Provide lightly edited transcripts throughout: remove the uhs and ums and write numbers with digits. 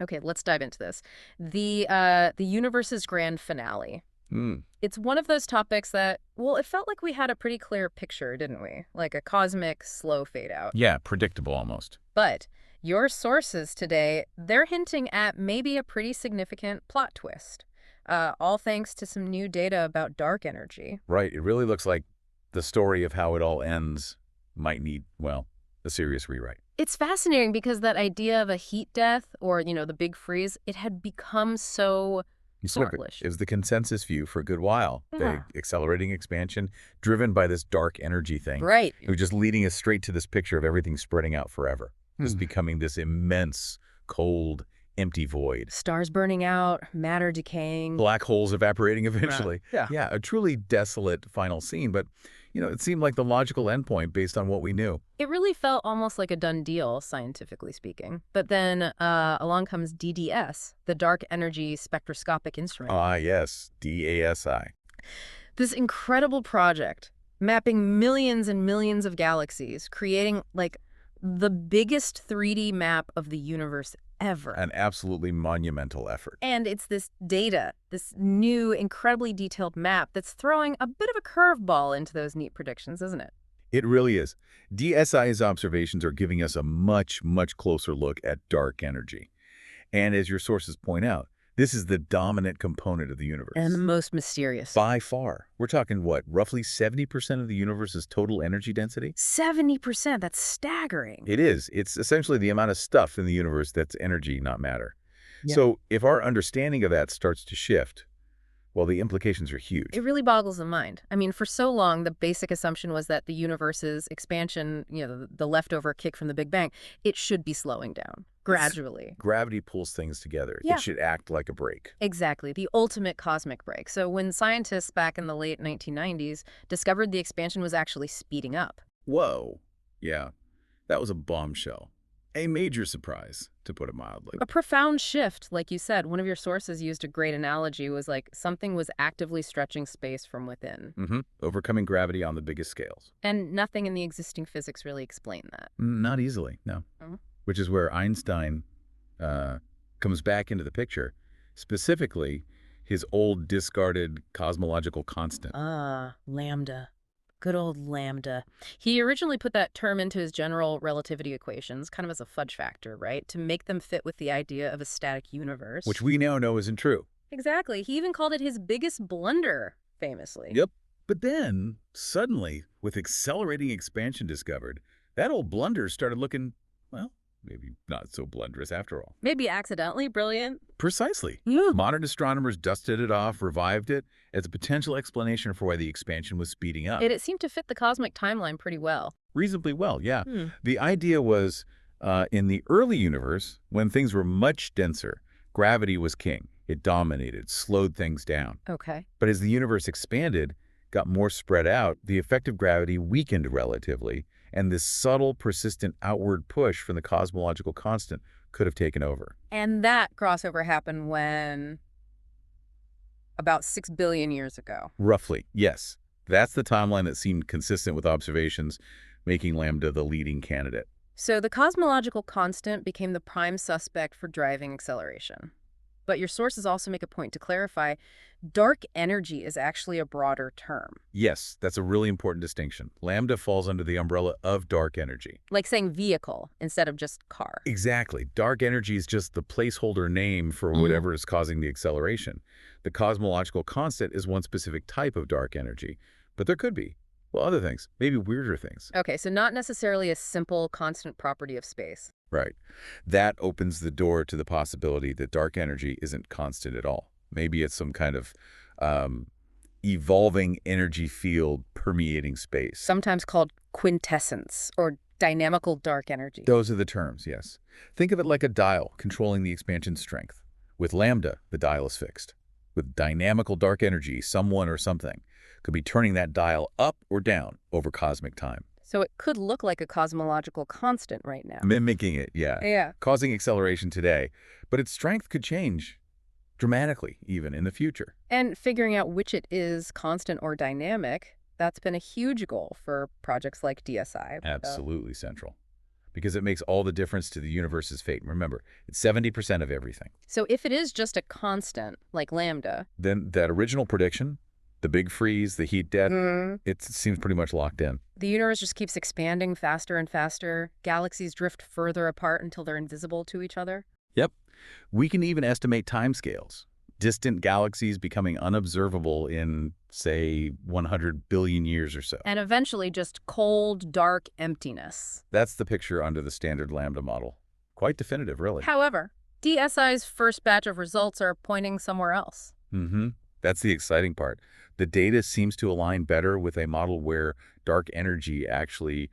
Okay, let's dive into this. The universe's grand finale. Hmm. It's one of those topics that, well, it felt like we had a pretty clear picture, didn't we? Like a cosmic slow fade out. Yeah, predictable almost. But your sources today, they're hinting at maybe a pretty significant plot twist. All thanks to some new data about dark energy. Right. It really looks like the story of how it all ends might need, well, a serious rewrite. It's fascinating because that idea of a heat death or, the big freeze, it had become so established. It was the consensus view for a good while. Yeah. The accelerating expansion driven by this dark energy thing. Right. It was just leading us straight to this picture of everything spreading out forever. Just Hmm. becoming this immense, cold, empty void. Stars burning out, matter decaying. Black holes evaporating eventually. Yeah. Yeah, a truly desolate final scene, but it seemed like the logical endpoint based on what we knew. It really felt almost like a done deal, scientifically speaking. But then along comes DDS, the Dark Energy Spectroscopic Instrument. Ah, yes, DASI. This incredible project, mapping millions and millions of galaxies, creating, like, the biggest 3D map of the universe ever. An absolutely monumental effort. And it's this data, this new, incredibly detailed map that's throwing a bit of a curveball into those neat predictions, isn't it? It really is. DSI's observations are giving us a much, much closer look at dark energy. And as your sources point out, this is the dominant component of the universe. And the most mysterious. By far. We're talking, what, roughly 70% of the universe's total energy density? 70%, that's staggering. It is. It's essentially the amount of stuff in the universe that's energy, not matter. Yeah. So if our understanding of that starts to shift, well, the implications are huge. It really boggles the mind. I mean, for so long, the basic assumption was that the universe's expansion, the leftover kick from the Big Bang, it should be slowing down gradually. Gravity pulls things together. Yeah. It should act like a brake. Exactly, the ultimate cosmic break. So when scientists back in the late 1990s discovered the expansion was actually speeding up. Whoa. Yeah, that was a bombshell. A major surprise, to put it mildly. A profound shift, like you said. One of your sources used a great analogy, was like something was actively stretching space from within. Overcoming gravity on the biggest scales. And nothing in the existing physics really explained that. Not easily, no. Mhm. Which is where Einstein comes back into the picture, specifically his old discarded cosmological constant. Lambda. Good old lambda. He originally put that term into his general relativity equations, kind of as a fudge factor, right? To make them fit with the idea of a static universe. Which we now know isn't true. Exactly. He even called it his biggest blunder, famously. Yep. But then, suddenly, with accelerating expansion discovered, that old blunder started looking, well, maybe not so blunderous after all. Maybe accidentally brilliant. Precisely. Yeah. Modern astronomers dusted it off, revived it as a potential explanation for why the expansion was speeding up. It seemed to fit the cosmic timeline pretty well. Reasonably well, yeah. The idea was, in the early universe, when things were much denser, gravity was king. It dominated, slowed things down. Okay. But as the universe expanded, got more spread out, the effect of gravity weakened relatively, and this subtle, persistent outward push from the cosmological constant could have taken over. And that crossover happened when? About 6 billion years ago. Roughly, yes. That's the timeline that seemed consistent with observations, making Lambda the leading candidate. So the cosmological constant became the prime suspect for driving acceleration. But your sources also make a point to clarify, dark energy is actually a broader term. Yes, that's a really important distinction. Lambda falls under the umbrella of dark energy. Like saying vehicle instead of just car. Exactly. Dark energy is just the placeholder name for whatever is causing the acceleration. The cosmological constant is one specific type of dark energy, but there could be, well, other things, maybe weirder things. Okay, so not necessarily a simple constant property of space. Right. That opens the door to the possibility that dark energy isn't constant at all. Maybe it's some kind of evolving energy field permeating space. Sometimes called quintessence or dynamical dark energy. Those are the terms, yes. Think of it like a dial controlling the expansion strength. With lambda, the dial is fixed. With dynamical dark energy, someone or something could be turning that dial up or down over cosmic time. So it could look like a cosmological constant right now. Mimicking it, yeah. Yeah. Causing acceleration today. But its strength could change dramatically, even in the future. And figuring out which it is, constant or dynamic, that's been a huge goal for projects like DSI. Absolutely central. because it makes all the difference to the universe's fate. Remember, it's 70% of everything. So if it is just a constant, like lambda, Then that original prediction, the big freeze, the heat death, it seems pretty much locked in. the universe just keeps expanding faster and faster. Galaxies drift further apart until they're invisible to each other. Yep. We can even estimate timescales. Distant galaxies becoming unobservable in, say, 100 billion years or so. And eventually just cold, dark emptiness. That's the picture under the standard lambda model. Quite definitive, really. However, DSI's first batch of results are pointing somewhere else. That's the exciting part. The data seems to align better with a model where dark energy actually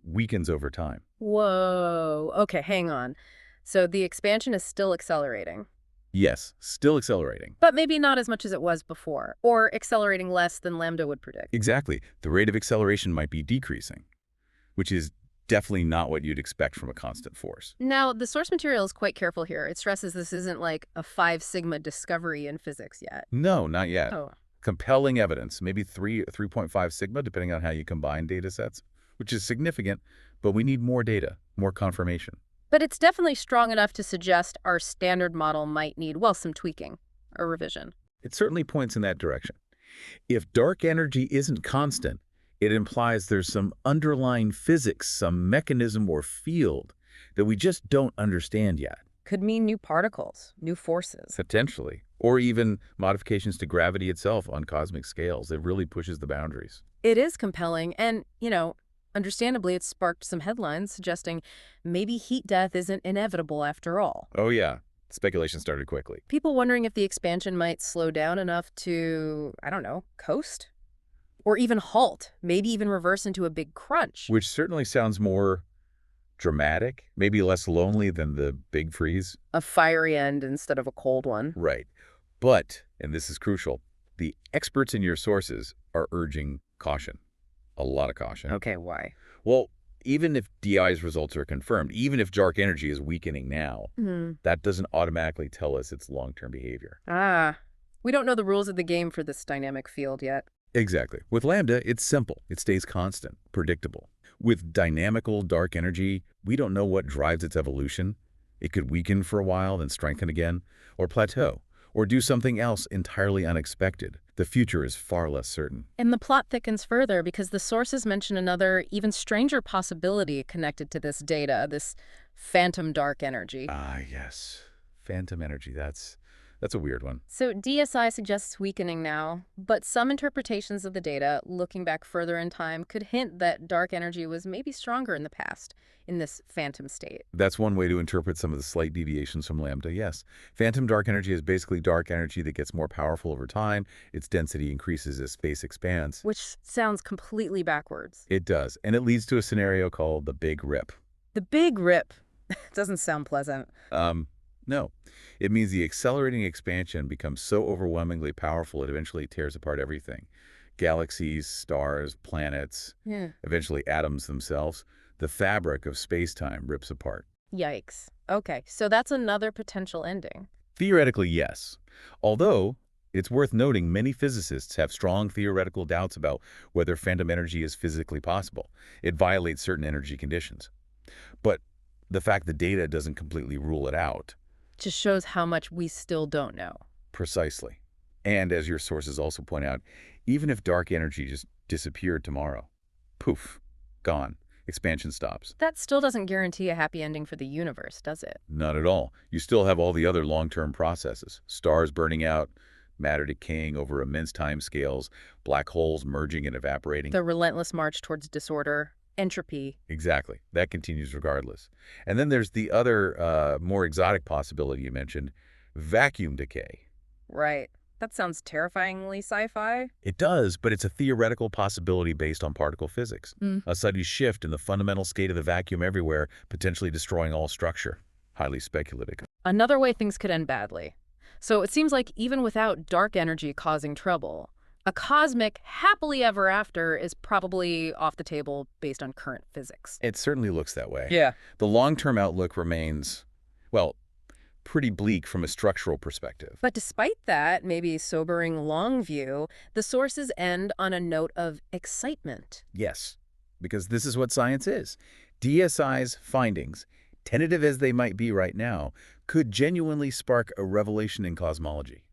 weakens over time. Whoa. Okay, hang on. So the expansion is still accelerating, Yes, still accelerating. but maybe not as much as it was before, or accelerating less than lambda would predict. Exactly. The rate of acceleration might be decreasing, which is definitely not what you'd expect from a constant force. Now, the source material is quite careful here. It stresses this isn't like a 5 sigma discovery in physics yet. No, not yet. Oh. Compelling evidence, maybe 3.5 sigma, depending on how you combine data sets, which is significant, but we need more data, more confirmation. But it's definitely strong enough to suggest our standard model might need, well, some tweaking or revision. It certainly points in that direction. If dark energy isn't constant, it implies there's some underlying physics, some mechanism or field that we just don't understand yet. Could mean new particles, new forces. Potentially. Or even modifications to gravity itself on cosmic scales. It really pushes the boundaries. It is compelling, and, understandably, it sparked some headlines suggesting maybe heat death isn't inevitable after all. Oh yeah, speculation started quickly. People wondering if the expansion might slow down enough to, I don't know, coast? Or even halt, maybe even reverse into a big crunch. Which certainly sounds more dramatic, maybe less lonely than the big freeze. A fiery end instead of a cold one. Right. But, and this is crucial, the experts in your sources are urging caution. A lot of caution. Okay, why? Well, even if DI's results are confirmed, even if dark energy is weakening now, that doesn't automatically tell us its long-term behavior. We don't know the rules of the game for this dynamic field yet. Exactly. With lambda, it's simple. It stays constant, predictable. With dynamical dark energy, we don't know what drives its evolution. It could weaken for a while, then strengthen again, or plateau, or do something else entirely unexpected. The future is far less certain. And the plot thickens further because the sources mention another, even stranger possibility connected to this data, this phantom dark energy. Ah, yes. Phantom energy, that's a weird one. So DSI suggests weakening now, but some interpretations of the data, looking back further in time, could hint that dark energy was maybe stronger in the past, in this phantom state. That's one way to interpret some of the slight deviations from lambda, yes. Phantom dark energy is basically dark energy that gets more powerful over time. Its density increases as space expands. Which sounds completely backwards. It does, and it leads to a scenario called the Big Rip. The Big Rip. Doesn't sound pleasant. No. It means the accelerating expansion becomes so overwhelmingly powerful it eventually tears apart everything. Galaxies, stars, planets, eventually atoms themselves. The fabric of space-time rips apart. Yikes. Okay, so that's another potential ending. Theoretically, yes. Although, it's worth noting many physicists have strong theoretical doubts about whether phantom energy is physically possible. It violates certain energy conditions. But the fact the data doesn't completely rule it out. Just shows how much we still don't know. Precisely. And as your sources also point out, even if dark energy just disappeared tomorrow, poof, gone. Expansion stops. That still doesn't guarantee a happy ending for the universe, does it? Not at all. You still have all the other long-term processes. Stars burning out, matter decaying over immense timescales, black holes merging and evaporating. The relentless march towards disorder, entropy. Exactly. That continues regardless. And then there's the other, more exotic possibility you mentioned, vacuum decay. Right. That sounds terrifyingly sci-fi. It does, but it's a theoretical possibility based on particle physics. A sudden shift in the fundamental state of the vacuum everywhere, potentially destroying all structure. Highly speculative. Another way things could end badly. So it seems like even without dark energy causing trouble, a cosmic happily ever after is probably off the table based on current physics. It certainly looks that way. Yeah. The long-term outlook remains, well, pretty bleak from a structural perspective. But despite that, maybe sobering long view, the sources end on a note of excitement. Yes, because this is what science is. DSI's findings, tentative as they might be right now, could genuinely spark a revelation in cosmology,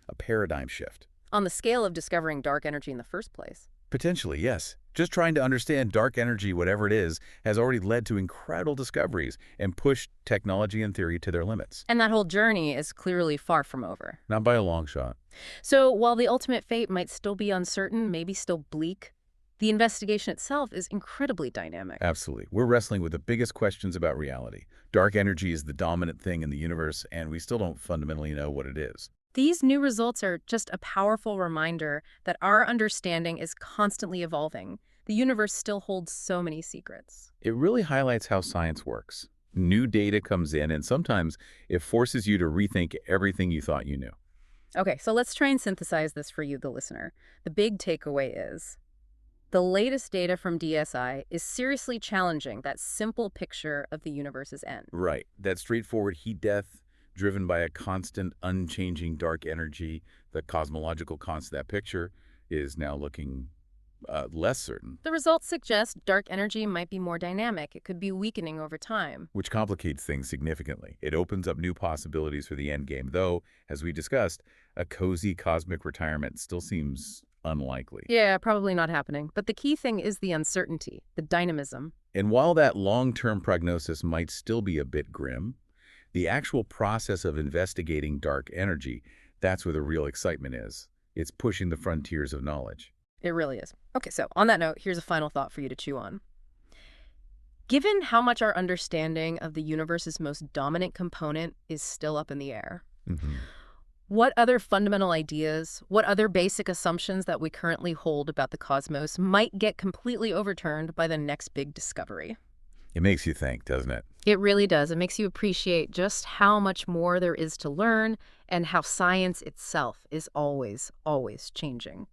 a paradigm shift. On the scale of discovering dark energy in the first place. Potentially, yes. Just trying to understand dark energy, whatever it is, has already led to incredible discoveries and pushed technology and theory to their limits. And that whole journey is clearly far from over. Not by a long shot. So while the ultimate fate might still be uncertain, maybe still bleak, the investigation itself is incredibly dynamic. Absolutely. We're wrestling with the biggest questions about reality. Dark energy is the dominant thing in the universe, and we still don't fundamentally know what it is. These new results are just a powerful reminder that our understanding is constantly evolving. The universe still holds so many secrets. It really highlights how science works. New data comes in, and sometimes it forces you to rethink everything you thought you knew. Okay, so let's try and synthesize this for you, the listener. The big takeaway is the latest data from DSI is seriously challenging that simple picture of the universe's end. Right. That straightforward heat death, driven by a constant, unchanging dark energy, the cosmological constant, that picture is now looking less certain. The results suggest dark energy might be more dynamic. It could be weakening over time. Which complicates things significantly. It opens up new possibilities for the endgame, though, as we discussed, a cozy cosmic retirement still seems unlikely. Yeah, probably not happening. But the key thing is the uncertainty, the dynamism. And while that long-term prognosis might still be a bit grim, the actual process of investigating dark energy, that's where the real excitement is. It's pushing the frontiers of knowledge. It really is. Okay, so on that note, here's a final thought for you to chew on. Given how much our understanding of the universe's most dominant component is still up in the air, what other fundamental ideas, what other basic assumptions that we currently hold about the cosmos might get completely overturned by the next big discovery? It makes you think, doesn't it? It really does. It makes you appreciate just how much more there is to learn and how science itself is always, always changing.